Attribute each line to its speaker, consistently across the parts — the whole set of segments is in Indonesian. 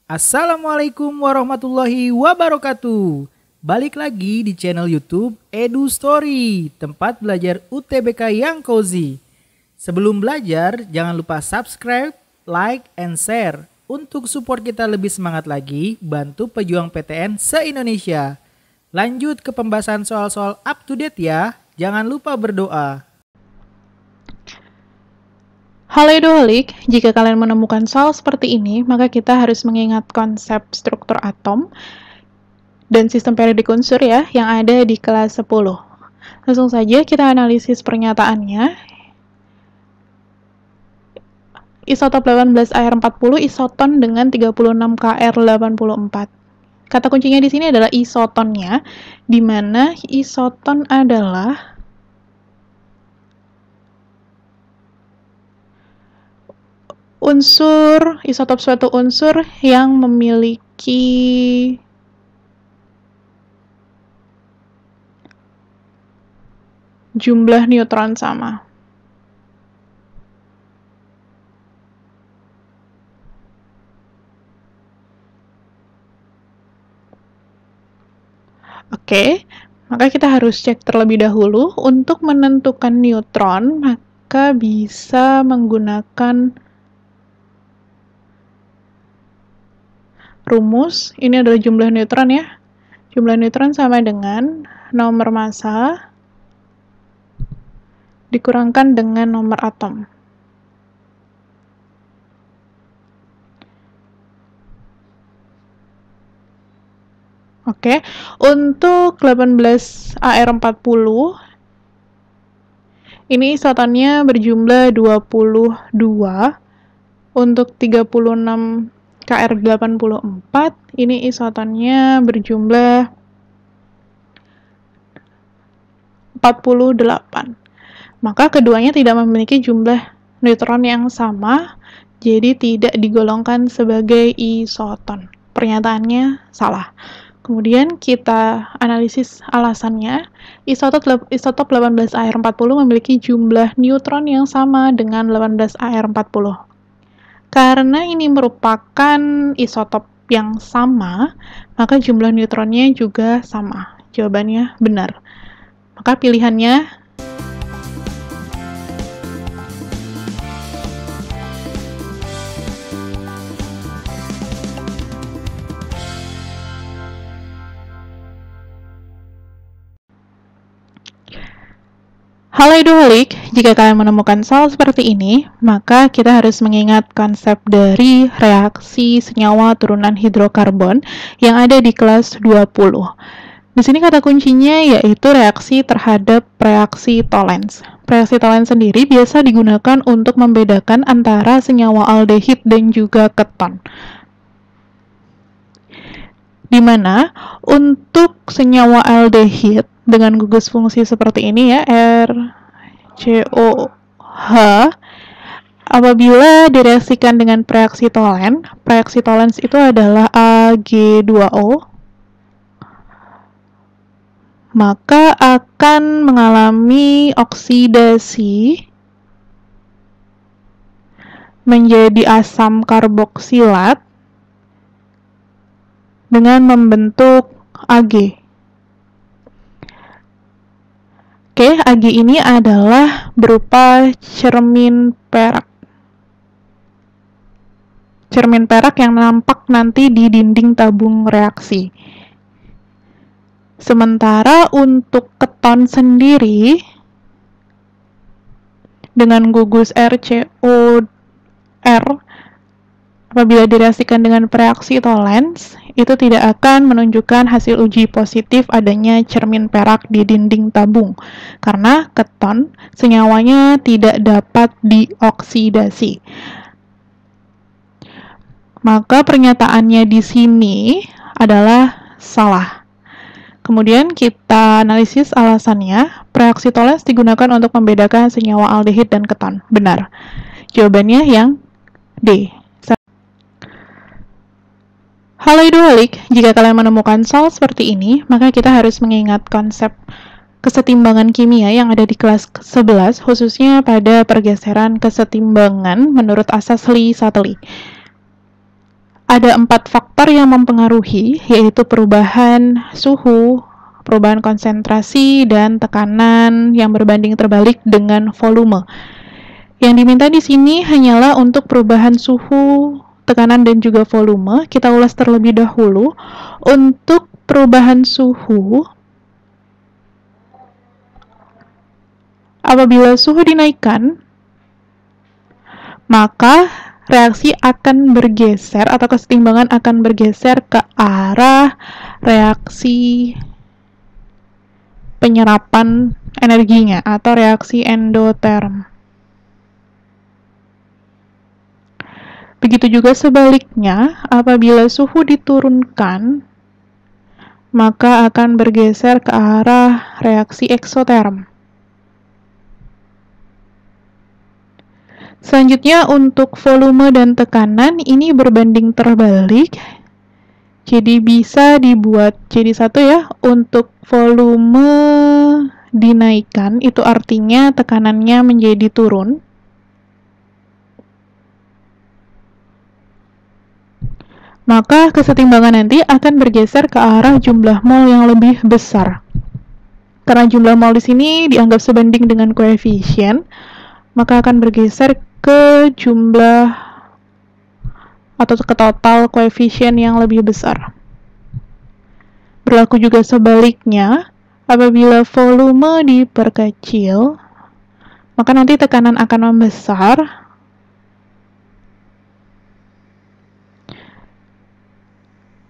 Speaker 1: Assalamualaikum warahmatullahi wabarakatuh. Balik lagi di channel YouTube Edu Story, tempat belajar UTBK yang cozy. Sebelum belajar, jangan lupa subscribe, like, and share. Untuk support kita lebih semangat lagi, bantu pejuang PTN se-Indonesia. Lanjut ke pembahasan soal-soal up to date ya. Jangan lupa berdoa.
Speaker 2: Halo Eduholik, jika kalian menemukan soal seperti ini, maka kita harus mengingat konsep struktur atom dan sistem periodik unsur ya, yang ada di kelas 10. Langsung saja kita analisis pernyataannya. Isotop 18Ar40 isoton dengan 36Kr84. Kata kuncinya di sini adalah isotonnya, di mana isoton adalah unsur, isotop suatu unsur yang memiliki jumlah neutron sama. Oke, maka kita harus cek terlebih dahulu. Untuk menentukan neutron, maka bisa menggunakan rumus. Ini adalah jumlah neutron ya. Jumlah neutron sama dengan nomor massa dikurangkan dengan nomor atom. Oke, untuk 18Ar40 ini isotonnya berjumlah 22. Untuk 36 Kr84 ini isotonnya berjumlah 48. Maka keduanya tidak memiliki jumlah neutron yang sama, jadi tidak digolongkan sebagai isoton. Pernyataannya salah. Kemudian kita analisis alasannya. Isotop 18Ar40 memiliki jumlah neutron yang sama dengan 18Ar40. Karena ini merupakan isotop yang sama, maka jumlah neutronnya juga sama. Jawabannya benar. Maka pilihannya Halo Eduholik, jika kalian menemukan soal seperti ini, maka kita harus mengingat konsep dari reaksi senyawa turunan hidrokarbon yang ada di kelas 20. Di sini kata kuncinya yaitu reaksi terhadap reaksi Tollens. Reaksi Tollens sendiri biasa digunakan untuk membedakan antara senyawa aldehid dan juga keton. Di mana untuk senyawa aldehid dengan gugus fungsi seperti ini ya, RCOH, apabila direaksikan dengan reaksi Tollens itu adalah Ag2O, maka akan mengalami oksidasi menjadi asam karboksilat dengan membentuk Ag. Oke, Ag ini adalah berupa cermin perak. Cermin perak yang nampak nanti di dinding tabung reaksi. Sementara untuk keton sendiri, dengan gugus RCOR, apabila direaksikan dengan reaksi Tollens, itu tidak akan menunjukkan hasil uji positif adanya cermin perak di dinding tabung, karena keton senyawanya tidak dapat dioksidasi. Maka pernyataannya di sini adalah salah. Kemudian kita analisis alasannya. Reaksi Tollens digunakan untuk membedakan senyawa aldehid dan keton. Benar. Jawabannya yang D. Halo Eduholik, jika kalian menemukan soal seperti ini, maka kita harus mengingat konsep kesetimbangan kimia yang ada di kelas 11, khususnya pada pergeseran kesetimbangan menurut asas Lee-Satelee. ada 4 faktor yang mempengaruhi, yaitu perubahan suhu, perubahan konsentrasi, dan tekanan yang berbanding terbalik dengan volume. Yang diminta di sini hanyalah untuk perubahan suhu, tekanan, dan juga volume. Kita ulas terlebih dahulu. Untuk perubahan suhu, apabila suhu dinaikkan, maka reaksi akan bergeser atau kesetimbangan akan bergeser ke arah reaksi penyerapan energinya atau reaksi endoterm. Begitu juga sebaliknya, apabila suhu diturunkan, maka akan bergeser ke arah reaksi eksoterm. Selanjutnya untuk volume dan tekanan ini berbanding terbalik. Jadi bisa dibuat jadi satu ya. Untuk volume dinaikkan itu artinya tekanannya menjadi turun. Maka kesetimbangan nanti akan bergeser ke arah jumlah mol yang lebih besar. Karena jumlah mol di sini dianggap sebanding dengan koefisien, maka akan bergeser ke jumlah atau ke total koefisien yang lebih besar. Berlaku juga sebaliknya, apabila volume diperkecil, maka nanti tekanan akan membesar.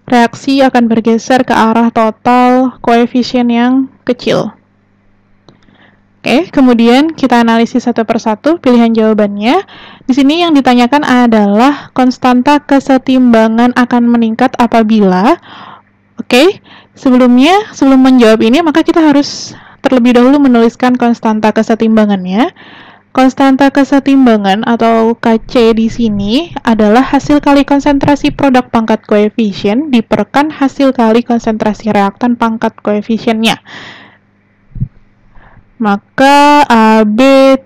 Speaker 2: Reaksi akan bergeser ke arah total koefisien yang kecil. Oke, kemudian kita analisis satu persatu pilihan jawabannya. Di sini yang ditanyakan adalah konstanta kesetimbangan akan meningkat apabila. Oke, sebelum menjawab ini, maka kita harus terlebih dahulu menuliskan konstanta kesetimbangannya. Konstanta kesetimbangan atau Kc di sini adalah hasil kali konsentrasi produk pangkat koefisien diperkan hasil kali konsentrasi reaktan pangkat koefisiennya. Maka AB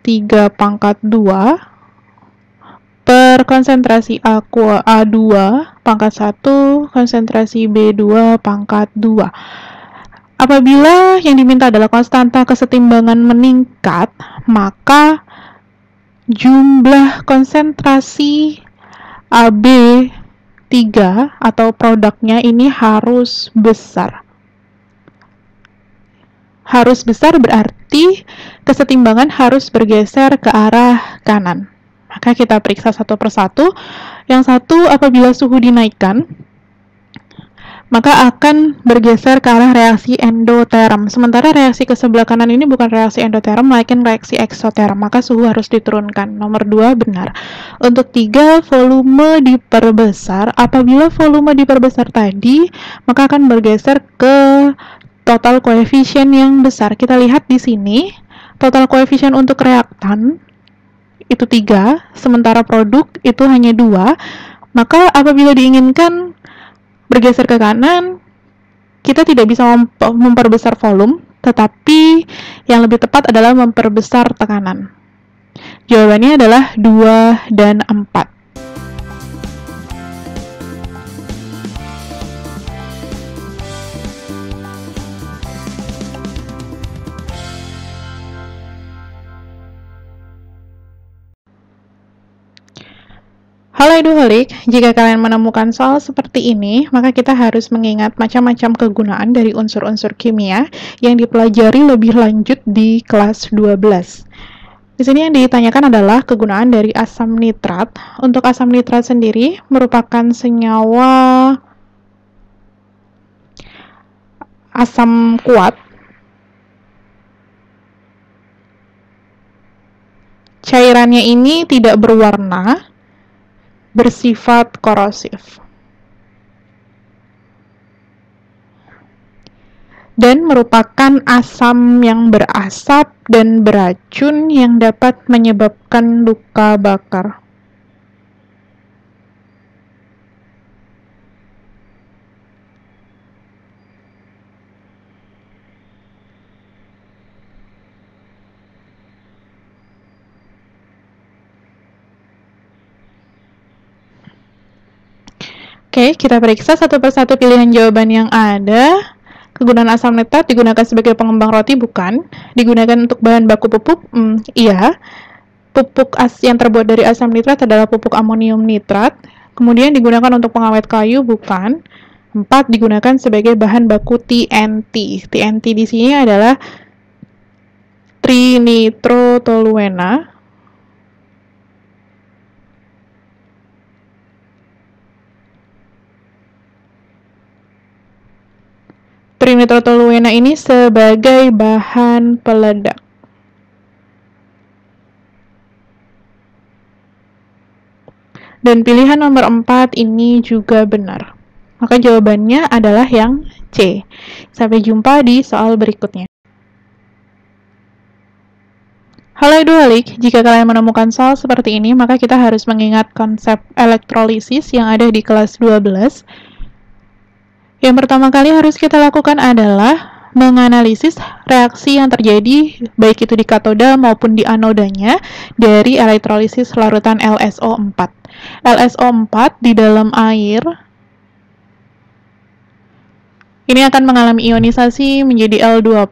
Speaker 2: 3 pangkat 2 per konsentrasi A2 pangkat 1 konsentrasi B2 pangkat 2. Apabila yang diminta adalah konstanta kesetimbangan meningkat, maka jumlah konsentrasi AB3 atau produknya ini harus besar. Harus besar berarti kesetimbangan harus bergeser ke arah kanan. Maka kita periksa satu persatu. Yang satu, apabila suhu dinaikkan, maka akan bergeser ke arah reaksi endoterm. Sementara reaksi ke sebelah kanan ini bukan reaksi endoterm, melainkan reaksi eksoterm. Maka suhu harus diturunkan. Nomor 2 benar. Untuk 3, volume diperbesar. Apabila volume diperbesar tadi, maka akan bergeser ke total koefisien yang besar. Kita lihat di sini, total koefisien untuk reaktan itu 3, sementara produk itu hanya 2. Maka apabila diinginkan bergeser ke kanan, kita tidak bisa memperbesar volume, tetapi yang lebih tepat adalah memperbesar tekanan. Jawabannya adalah 2 dan 4. Halo Eduholik, jika kalian menemukan soal seperti ini, maka kita harus mengingat macam-macam kegunaan dari unsur-unsur kimia yang dipelajari lebih lanjut di kelas 12. Di sini yang ditanyakan adalah kegunaan dari asam nitrat. Untuk asam nitrat sendiri merupakan senyawa asam kuat. Cairannya ini tidak berwarna, bersifat korosif, dan merupakan asam yang berasap dan beracun yang dapat menyebabkan luka bakar. Oke, kita periksa satu persatu pilihan jawaban yang ada. Kegunaan asam nitrat digunakan sebagai pengembang roti, bukan. Digunakan untuk bahan baku pupuk, iya. Pupuk yang terbuat dari asam nitrat adalah pupuk amonium nitrat. Kemudian digunakan untuk pengawet kayu, bukan. 4. Digunakan sebagai bahan baku TNT. TNT di sini adalah trinitrotoluena. Trinitrotoluena ini sebagai bahan peledak. Dan pilihan nomor 4 ini juga benar. Maka jawabannya adalah yang C. Sampai jumpa di soal berikutnya. Halo Eduhalik, jika kalian menemukan soal seperti ini, maka kita harus mengingat konsep elektrolisis yang ada di kelas 12. Yang pertama kali harus kita lakukan adalah menganalisis reaksi yang terjadi baik itu di katoda maupun di anodanya dari elektrolisis larutan LSO4. LSO4 di dalam air ini akan mengalami ionisasi menjadi L2+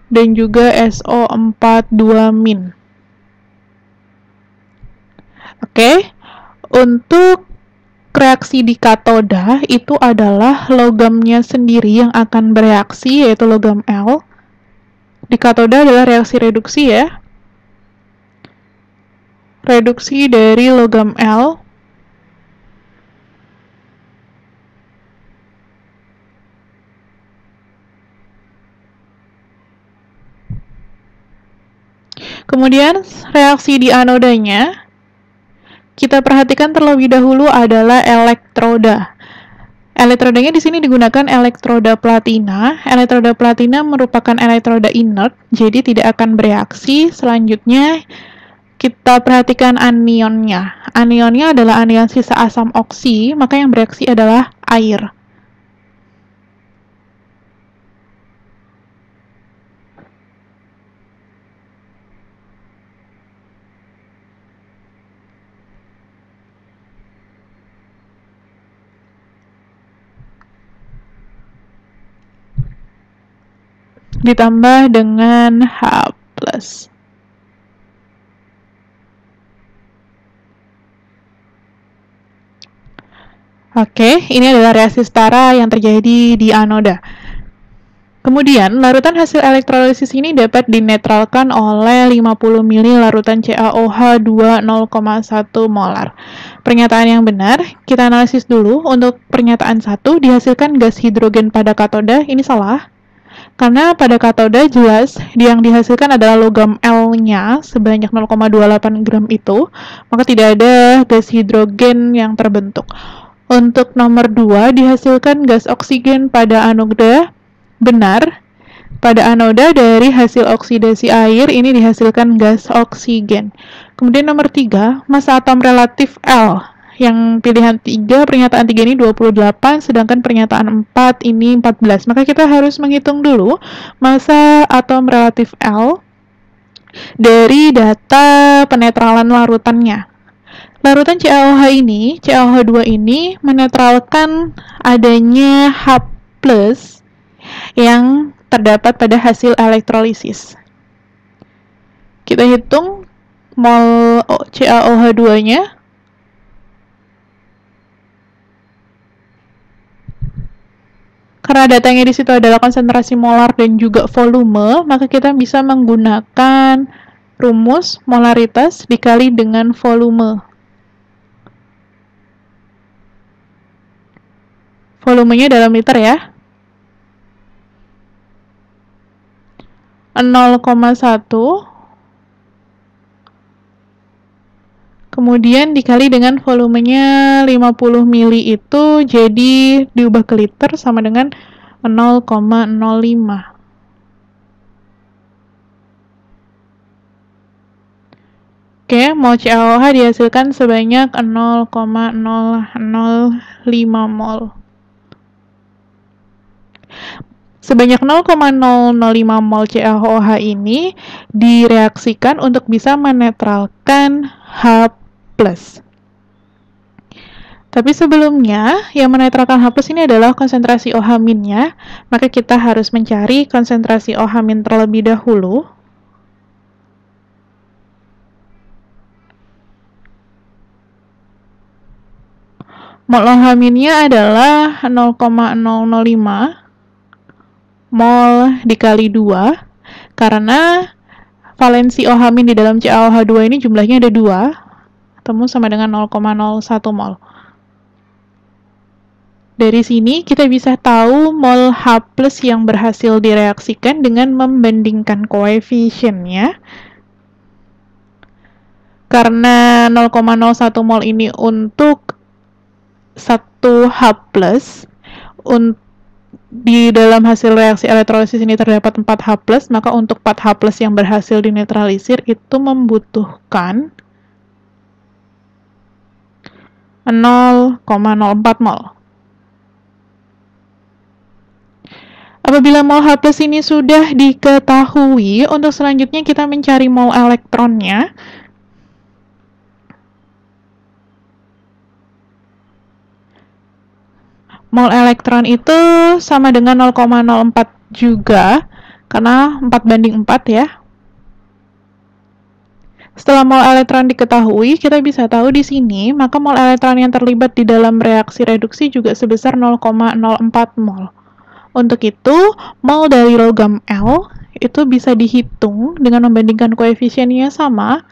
Speaker 2: dan juga SO42-. Oke, untuk reaksi di katoda itu adalah logamnya sendiri yang akan bereaksi, yaitu logam L. Di katoda adalah reaksi reduksi ya. Reduksi dari logam L. Kemudian reaksi di anodanya, kita perhatikan terlebih dahulu adalah elektroda. Elektrodanya di sini digunakan elektroda platina. Elektroda platina merupakan elektroda inert, jadi tidak akan bereaksi. Selanjutnya, kita perhatikan anionnya. Anionnya adalah anion sisa asam oksi, maka yang bereaksi adalah air. Ditambah dengan H+. Oke, ini adalah reaksi setara yang terjadi di anoda. Kemudian, larutan hasil elektrolisis ini dapat dinetralkan oleh 50 ml larutan CaOH2 0,1 molar. Pernyataan yang benar, kita analisis dulu. Untuk pernyataan 1, dihasilkan gas hidrogen pada katoda, ini salah. Karena pada katoda jelas yang dihasilkan adalah logam L-nya sebanyak 0,28 gram itu, maka tidak ada gas hidrogen yang terbentuk. Untuk nomor 2, dihasilkan gas oksigen pada anoda, benar. Pada anoda dari hasil oksidasi air ini dihasilkan gas oksigen. Kemudian nomor 3, massa atom relatif L. Yang pilihan 3, pernyataan 3 ini 28, sedangkan pernyataan 4 ini 14. Maka kita harus menghitung dulu massa atom relatif L dari data penetralan larutannya. Larutan CaOH ini, CaOH2 ini menetralkan adanya H+ yang terdapat pada hasil elektrolisis. Kita hitung mol CaOH2-nya. Karena datanya di situ adalah konsentrasi molar dan juga volume, maka kita bisa menggunakan rumus molaritas dikali dengan volume. Volumenya dalam liter ya. 0,1 kemudian dikali dengan volumenya 50 mili itu jadi diubah ke liter sama dengan 0,05. Oke, mol CaOH dihasilkan sebanyak 0,005 mol. Sebanyak 0,005 mol CaOH ini direaksikan untuk bisa menetralkan H+. Tapi sebelumnya, yang menetralkan H+ ini adalah konsentrasi OH-nya, maka kita harus mencari konsentrasi OH- terlebih dahulu. Mol OH-nya adalah 0,005 mol dikali 2, karena valensi OH- di dalam CaOH2 ini jumlahnya ada 2, temu sama dengan 0,01 mol. Dari sini kita bisa tahu mol H+ yang berhasil direaksikan dengan membandingkan koefisiennya. Karena 0,01 mol ini untuk 1 H+, di dalam hasil reaksi elektrolisis ini terdapat 4 H+, maka untuk 4 H+ yang berhasil dinetralisir itu membutuhkan 0,04 mol. Apabila mol H+ ini sudah diketahui, untuk selanjutnya kita mencari mol elektronnya. Mol elektron itu sama dengan 0,04 juga, karena 4:4 ya. Setelah mol elektron diketahui, kita bisa tahu di sini, maka mol elektron yang terlibat di dalam reaksi reduksi juga sebesar 0,04 mol. Untuk itu, mol dari logam L itu bisa dihitung dengan membandingkan koefisiennya sama.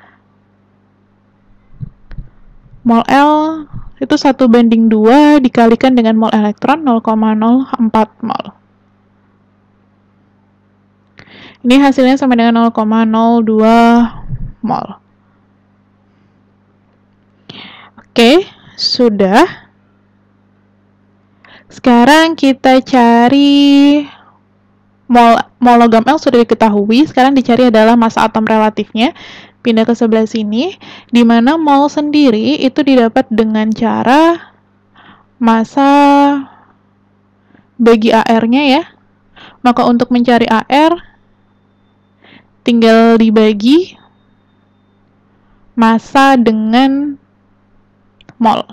Speaker 2: Mol L itu 1:2 dikalikan dengan mol elektron 0,04 mol. Ini hasilnya sama dengan 0,02 mol. Oke, sudah. Sekarang kita cari mol logam L sudah diketahui, sekarang dicari adalah massa atom relatifnya. Pindah ke sebelah sini, di mana mol sendiri itu didapat dengan cara massa bagi AR-nya ya. Maka untuk mencari AR, tinggal dibagi massa dengan mol.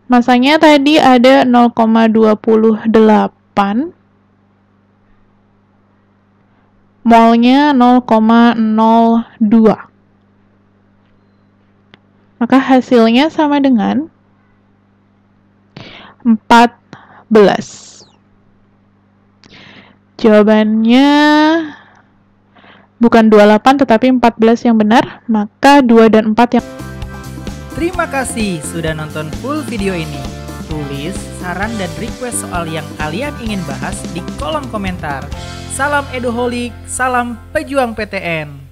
Speaker 2: Massanya tadi ada 0,28, molnya 0,02. Maka hasilnya sama dengan 14. Jawabannya bukan 28 tetapi 14 yang benar, maka 2 dan 4 yang...
Speaker 1: Terima kasih sudah nonton full video ini. Tulis saran dan request soal yang kalian ingin bahas di kolom komentar. Salam Eduholik, salam pejuang PTN.